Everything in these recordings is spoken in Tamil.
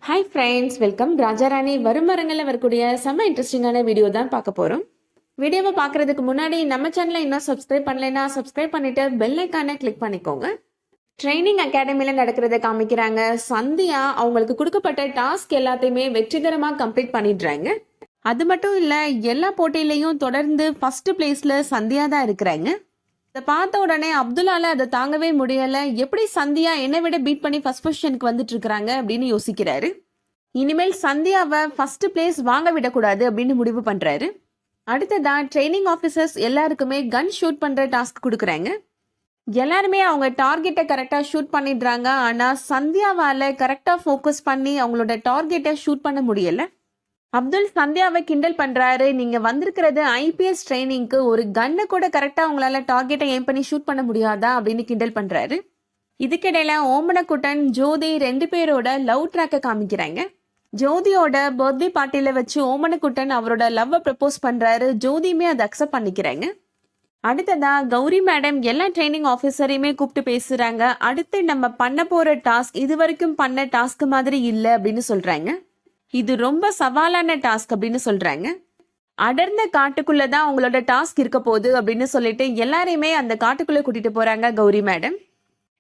Hi friends, welcome. ராஜாராணி வரும் வாரங்களில் வரக்கூடிய செம்ம இன்ட்ரெஸ்டிங்கான வீடியோ தான் பார்க்க போகிறோம். வீடியோவை பார்க்குறதுக்கு முன்னாடி நம்ம சேனலை இன்னும் சப்ஸ்கிரைப் பண்ணலைன்னா சப்ஸ்கிரைப் பண்ணிவிட்டு பெல் ஐக்கானை கிளிக் பண்ணிக்கோங்க. ட்ரைனிங் அகாடமியில் நடக்கிறத காமிக்கிறாங்க. சந்தியா அவங்களுக்கு கொடுக்கப்பட்ட டாஸ்க் எல்லாத்தையுமே வெற்றிகரமாக கம்ப்ளீட் பண்ணிடுறாங்க. அது மட்டும் இல்லை, எல்லா போட்டியிலையும் தொடர்ந்து ஃபர்ஸ்ட் பிளேஸில் சந்தியா தான் இருக்கிறாங்க. இதை பார்த்த உடனே அப்துல்லால அதை தாங்கவே முடியலை. எப்படி சந்தியா என்னை விட பீட் பண்ணி ஃபர்ஸ்ட் பொசிஷனுக்கு வந்துட்டு இருக்கிறாங்க அப்படின்னு யோசிக்கிறாரு. இனிமேல் சந்தியாவை ஃபர்ஸ்ட் பிளேஸ் வாங்க விடக்கூடாது அப்படின்னு முடிவு பண்ணுறாரு. அடுத்ததான் ட்ரைனிங் ஆஃபீஸர்ஸ் எல்லாருக்குமே கன் ஷூட் பண்ணுற டாஸ்க் கொடுக்குறாங்க. எல்லாருமே அவங்க டார்கெட்டை கரெக்டாக ஷூட் பண்ணிடுறாங்க. ஆனால் சந்தியாவால் கரெக்டாக ஃபோக்கஸ் பண்ணி அவங்களோட டார்கெட்டை ஷூட் பண்ண முடியலை. அப்துல் சந்தியாவை கிண்டல் பண்றாரு. நீங்க வந்திருக்கிறது ஐபிஎஸ் ட்ரைனிங்க்கு, ஒரு கன்னை கூட கரெக்டா உங்களால டார்கெட்டை எய்ம் பண்ணி ஷூட் பண்ண முடியாதா அப்படின்னு கிண்டல் பண்றாரு. இதுக்கிடையில ஓமனக்குட்டன் ஜோதி 2 பேரோட லவ் ட்ராக்கை காமிக்கிறாங்க. ஜோதியோட பர்த்டே பார்ட்டியில வச்சு ஓமனக்குட்டன் அவரோட லவ்வை ப்ரப்போஸ் பண்றாரு. ஜோதியுமே அதை அக்செப்ட் பண்ணிக்கிறாங்க. அடுத்ததா கௌரி மேடம் எல்லா ட்ரைனிங் ஆஃபீஸரையுமே கூப்பிட்டு பேசுறாங்க. அடுத்து நம்ம பண்ண போற டாஸ்க் இது வரைக்கும் பண்ண டாஸ்க் மாதிரி இல்லை அப்படின்னு சொல்றாங்க. இது ரொம்ப சவாலான டாஸ்க் அப்படின்னு சொல்றாங்க. அடர்ந்த காட்டுக்குள்ள தான் உங்களோட டாஸ்க் இருக்க போகுது அப்படின்னு சொல்லிட்டு எல்லாரையுமே அந்த காட்டுக்குள்ள கூட்டிட்டு போறாங்க Gowri madam.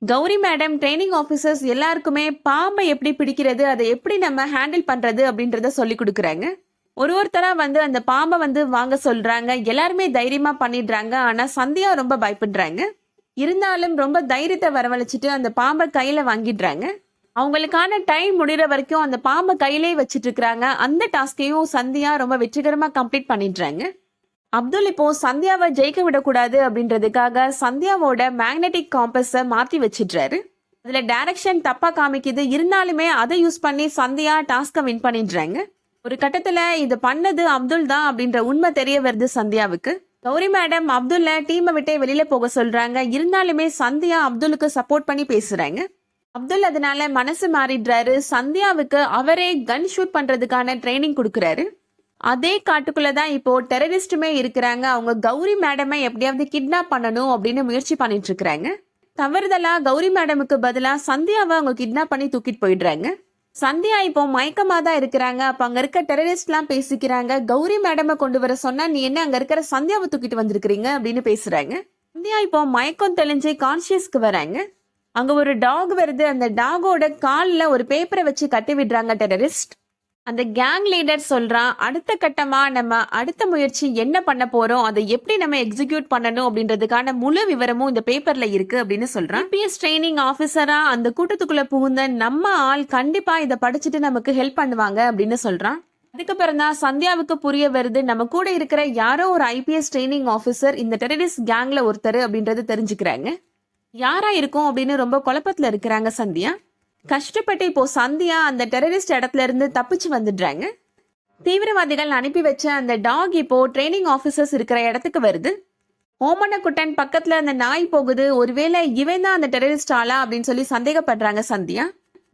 Gowri madam training officers எல்லாருக்குமே பாம்பை எப்படி பிடிக்கிறது, அதை எப்படி நம்ம ஹேண்டில் பண்றது அப்படின்றத சொல்லி கொடுக்குறாங்க. ஒருத்தரா அந்த பாம்பை வாங்க சொல்றாங்க. எல்லாருமே தைரியமா பண்ணிடுறாங்க. ஆனா சந்தியா ரொம்ப பயப்படுறாங்க. இருந்தாலும் ரொம்ப தைரியத்தை வரவழைச்சிட்டு அந்த பாம்பை கையில வாங்கிடுறாங்க. அவங்களுக்கான டைம் முடிகிற வரைக்கும் அந்த பாம்பை கையிலே வச்சுட்டு இருக்கிறாங்க. அந்த டாஸ்கையும் சந்தியா ரொம்ப வெற்றிகரமாக கம்ப்ளீட் பண்ணிடுறாங்க. அப்துல் இப்போ சந்தியாவை ஜெயிக்க விடக்கூடாது அப்படின்றதுக்காக சந்தியாவோட மேக்னெட்டிக் காம்பஸை மாற்றி வச்சிடுறாரு. அதில் டைரக்ஷன் தப்பாக காமிக்குது. இருந்தாலுமே அதை யூஸ் பண்ணி சந்தியா டாஸ்கை வின் பண்ணிடுறாங்க. ஒரு கட்டத்தில் இது பண்ணது அப்துல் தான் அப்படின்ற உண்மை தெரிய வருது சந்தியாவுக்கு. கௌரி மேடம் அப்துல்ல டீமை விட்டே வெளியில போக சொல்றாங்க. இருந்தாலுமே சந்தியா அப்துலுக்கு சப்போர்ட் பண்ணி பேசுறாங்க. அப்துல் அதனால மனசு மாறிடுறாரு. சந்தியாவுக்கு அவரே கன் ஷூட் பண்றதுக்கான ட்ரைனிங் கொடுக்குறாரு. அதே காட்டுக்குள்ளதான் இப்போ டெரரிஸ்டுமே இருக்கிறாங்க. அவங்க கௌரி மேடமை எப்படியாவது கிட்னாப் பண்ணணும் அப்படின்னு முயற்சி பண்ணிட்டு இருக்கிறாங்க. தவறுதலா கௌரி மேடமுக்கு பதிலா சந்தியாவை அவங்க கிட்னாப் பண்ணி தூக்கிட்டு போயிடுறாங்க. சந்தியா இப்போ மயக்கமா தான் இருக்கிறாங்க. அப்ப அங்க இருக்க டெரரிஸ்ட்லாம் பேசிக்கிறாங்க. கௌரி மேடமை கொண்டு வர சொன்னா நீ என்ன அங்க இருக்கிற சந்தியாவை தூக்கிட்டு வந்திருக்கிறீங்க அப்படின்னு பேசுறாங்க. சந்தியா இப்போ மயக்கம் தெளிஞ்சு கான்சியஸ்க்கு வராங்க. அங்க ஒரு டாக் வருது. அந்த டாகோட காலில் ஒரு பேப்பரை வச்சு கட்டி விடுறாங்க டெரரிஸ்ட். அந்த கேங் லீடர் சொல்றான், அடுத்த கட்டமா நம்ம அடுத்த முயற்சி என்ன பண்ண போறோம், அதை எப்படி நம்ம எக்ஸிக்யூட் பண்ணணும் அப்படின்றதுக்கான முழு விவரமும் இந்த பேப்பர்ல இருக்கு அப்படின்னு சொல்றான். ஐபிஎஸ் ட்ரைனிங் ஆஃபீஸரா அந்த கூட்டத்துக்குள்ள புகுந்த நம்ம ஆள் கண்டிப்பா இதை படிச்சுட்டு நமக்கு ஹெல்ப் பண்ணுவாங்க அப்படின்னு சொல்றான். அதுக்கப்புறம் தான் சந்தியாவுக்கு புரிய வருது, நம்ம கூட இருக்கிற யாரோ ஒரு ஐபிஎஸ் ட்ரைனிங் ஆஃபீஸர் இந்த டெரரிஸ்ட் கேங்ல ஒருத்தர் அப்படின்றது தெரிஞ்சுக்கிறாங்க. யாரா இருக்கும் அப்படின்னு ரொம்ப குழப்பத்துல இருக்கிறாங்க சந்தியா. கஷ்டப்பட்டு இப்போ சந்தியா அந்த டெரரிஸ்ட் இடத்துல இருந்து தப்பிச்சு வந்துடுறாங்க. தீவிரவாதிகள் அனுப்பி வச்ச அந்த டாக் இப்போ ட்ரைனிங் ஆஃபீஸர்ஸ் இருக்கிற இடத்துக்கு வருது. ஓமனக்குட்டன் பக்கத்துல அந்த நாய் போகுது. ஒருவேளை இவன் தான் அந்த டெரரிஸ்ட் ஆளா அப்படின்னு சொல்லி சந்தேகப்படுறாங்க சந்தியா.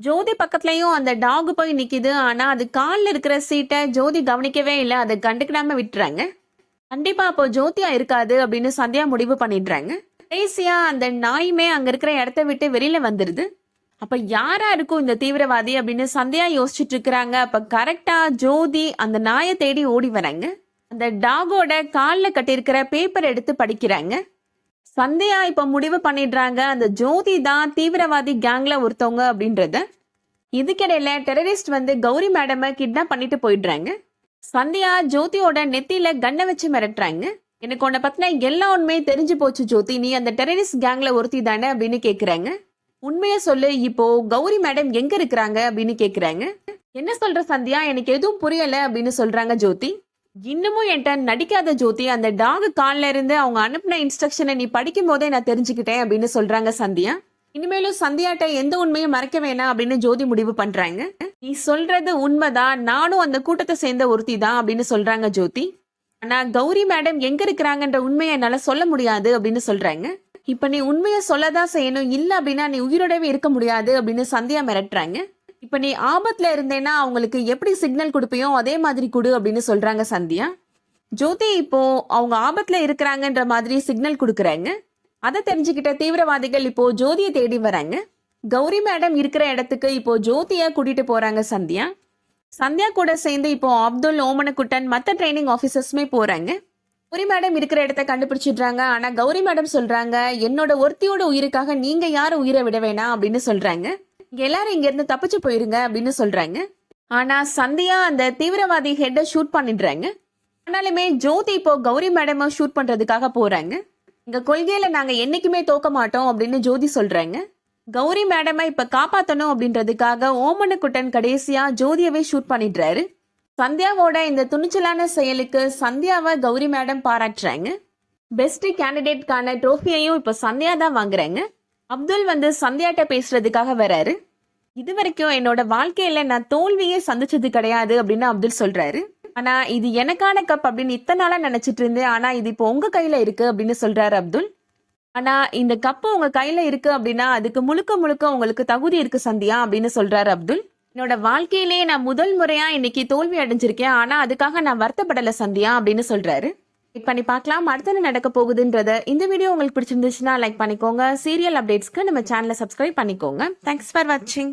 ஜோதி பக்கத்துலயும் அந்த டாக் போய் நிக்குது. ஆனா அது காலில் இருக்கிற சீட்டை ஜோதி கவனிக்கவே இல்லை. அதை கண்டுக்கிடாம விட்டுறாங்க. கண்டிப்பா அப்போ ஜோதியா இருக்காது அப்படின்னு சந்தியா முடிவு பண்ணிடுறாங்க. கடைசியா அந்த நாயுமே அங்க இருக்கிற இடத்த விட்டு வெளியில வந்துருது. அப்ப யாரா இருக்கும் இந்த தீவிரவாதி அப்படின்னு சந்தியா யோசிச்சுட்டு இருக்கிறாங்க. அப்ப கரெக்டா ஜோதி அந்த நாயை தேடி ஓடி வராங்க. அந்த டாகோட காலில் கட்டியிருக்கிற பேப்பர் எடுத்து படிக்கிறாங்க. சந்தியா இப்ப முடிவு பண்ணிடுறாங்க, அந்த ஜோதி தான் தீவிரவாதி கேங்ல ஒருத்தவங்க அப்படின்றத. இதுக்கிடையில டெரரிஸ்ட் கௌரி மேடமை கிட்னாப் பண்ணிட்டு போயிடுறாங்க. சந்தியா ஜோதியோட நெத்தியில கண்ணை வச்சு மிரட்டுறாங்க. எனக்கு உன்னை பத்தின எல்லா உண்மையும் தெரிஞ்சு போச்சு ஜோதி, நீ அந்த டெரரிஸ்ட் கேங்ல ஒருத்தி தானே அப்படின்னு கேக்குறாங்க. உண்மையை சொல்லு, இப்போ கௌரி மேடம் எங்க இருக்கிறாங்க அப்படின்னு கேக்குறாங்க. என்ன சொல்ற சந்தியா, எனக்கு எதுவும் புரியல அப்படின்னு சொல்றாங்க ஜோதி. இன்னமும் என்கிட்ட நடிக்காத ஜோதி, அந்த டாக் கால்ல இருந்து அவங்க அனுப்பின இன்ஸ்ட்ரக்ஷனை நீ படிக்கும் போதே நான் தெரிஞ்சுக்கிட்டேன் அப்படின்னு சொல்றாங்க சந்தியா. இனிமேலும் சந்தியாட்ட எந்த உண்மையும் மறைக்க வேணாம் அப்படின்னு ஜோதி முடிவு பண்றாங்க. நீ சொல்றது உண்மைதான், நானும் அந்த கூட்டத்தை சேர்ந்த ஒருத்தி தான் அப்படின்னு சொல்றாங்க ஜோதி. ஆனா கௌரி மேடம் எங்க இருக்கிறாங்கன்ற உண்மையை என்னால சொல்ல முடியாது அப்படின்னு சொல்றாங்க. இப்ப நீ உண்மையை சொல்லதான் செய்யணும், இல்ல அப்படின்னா நீ உயிரோடவே இருக்க முடியாது அப்படின்னு சந்தியா மிரட்டுறாங்க. இப்ப நீ ஆபத்துல இருந்தேன்னா அவங்களுக்கு எப்படி சிக்னல் கொடுப்பியோ அதே மாதிரி கொடு அப்படின்னு சொல்றாங்க சந்தியா. ஜோதி இப்போ அவங்க ஆபத்துல இருக்கிறாங்கன்ற மாதிரி சிக்னல் கொடுக்குறாங்க. அதை தெரிஞ்சுக்கிட்ட தீவிரவாதிகள் இப்போ ஜோதியை தேடி வராங்க. கௌரி மேடம் இருக்கிற இடத்துக்கு இப்போ ஜோதியா கூட்டிட்டு போறாங்க சந்தியா. சந்தியா கூட சேர்ந்து இப்போ அப்துல், ஓமனக்குட்டன், மற்ற ட்ரைனிங் ஆஃபீஸர்ஸுமே போறாங்க. கௌரி மேடம் இருக்கிற இடத்த கண்டுபிடிச்சிடுறாங்க. ஆனா கௌரி மேடம் சொல்றாங்க, என்னோட ஒருத்தியோட உயிருக்காக நீங்க யாரும் உயிரை விட வேணாம் அப்படின்னு சொல்றாங்க. எல்லாரும் இங்க இருந்து தப்பிச்சு போயிருங்க அப்படின்னு சொல்றாங்க. ஆனா சந்தியா அந்த தீவிரவாதி ஹெட்டை ஷூட் பண்ணிடுறாங்க. ஆனாலுமே ஜோதி இப்போ கௌரி மேடமை ஷூட் பண்றதுக்காக போறாங்க. எங்க கொள்கையில நாங்க என்னைக்குமே தோக்க மாட்டோம் அப்படின்னு ஜோதி சொல்றாங்க. கௌரி மேடமை இப்ப காப்பாத்தணும் அப்படின்றதுக்காக ஓமனக்குட்டன் கடைசியா ஜோதியவே ஷூட் பண்ணிடுறாரு. சந்தியாவோட இந்த துணிச்சலான செயலுக்கு சந்தியாவை கௌரி மேடம் பாராட்டுறாங்க. பெஸ்ட் கேண்டிடேட்கான ட்ரோஃபியையும் இப்ப சந்தியா தான் வாங்குறாங்க. அப்துல் வந்து சந்தியாட்ட பேசுறதுக்காக வராரு. இது வரைக்கும் என்னோட வாழ்க்கையில நான் தோல்வியே சந்திச்சது கிடையாது அப்படின்னு அப்துல் சொல்றாரு. ஆனா இது எனக்கான கப் அப்படின்னு இத்தனை நாளா நினைச்சிட்டு இருந்தேன். ஆனா இது இப்போ உங்க கையில இருக்கு அப்படின்னு சொல்றாரு அப்துல். ஆனா இந்த கப்பு உங்க கையில இருக்கு அப்படின்னா அதுக்கு முழுக்க முழுக்க உங்களுக்கு தகுதி இருக்கு சந்தியா அப்படின்னு சொல்றாரு அப்துல். என்னோட வாழ்க்கையிலேயே நான் முதல் முறையா இன்னைக்கு தோல்வி அடைஞ்சிருக்கேன். ஆனா அதுக்காக நான் வருத்தப்படல சந்தியா அப்படின்னு சொல்றாரு. வெயிட் பண்ணி பார்க்கலாம் அடுத்து என்ன நடக்க போகுதுன்றத. இந்த வீடியோ உங்களுக்கு பிடிச்சிருந்துச்சுன்னா லைக் பண்ணிக்கோங்க. சீரியல் அப்டேட்ஸ்க்கு நம்ம சேனலை சப்ஸ்கிரைப் பண்ணிக்கோங்க. தேங்க்ஸ் ஃபார் வாட்சிங்.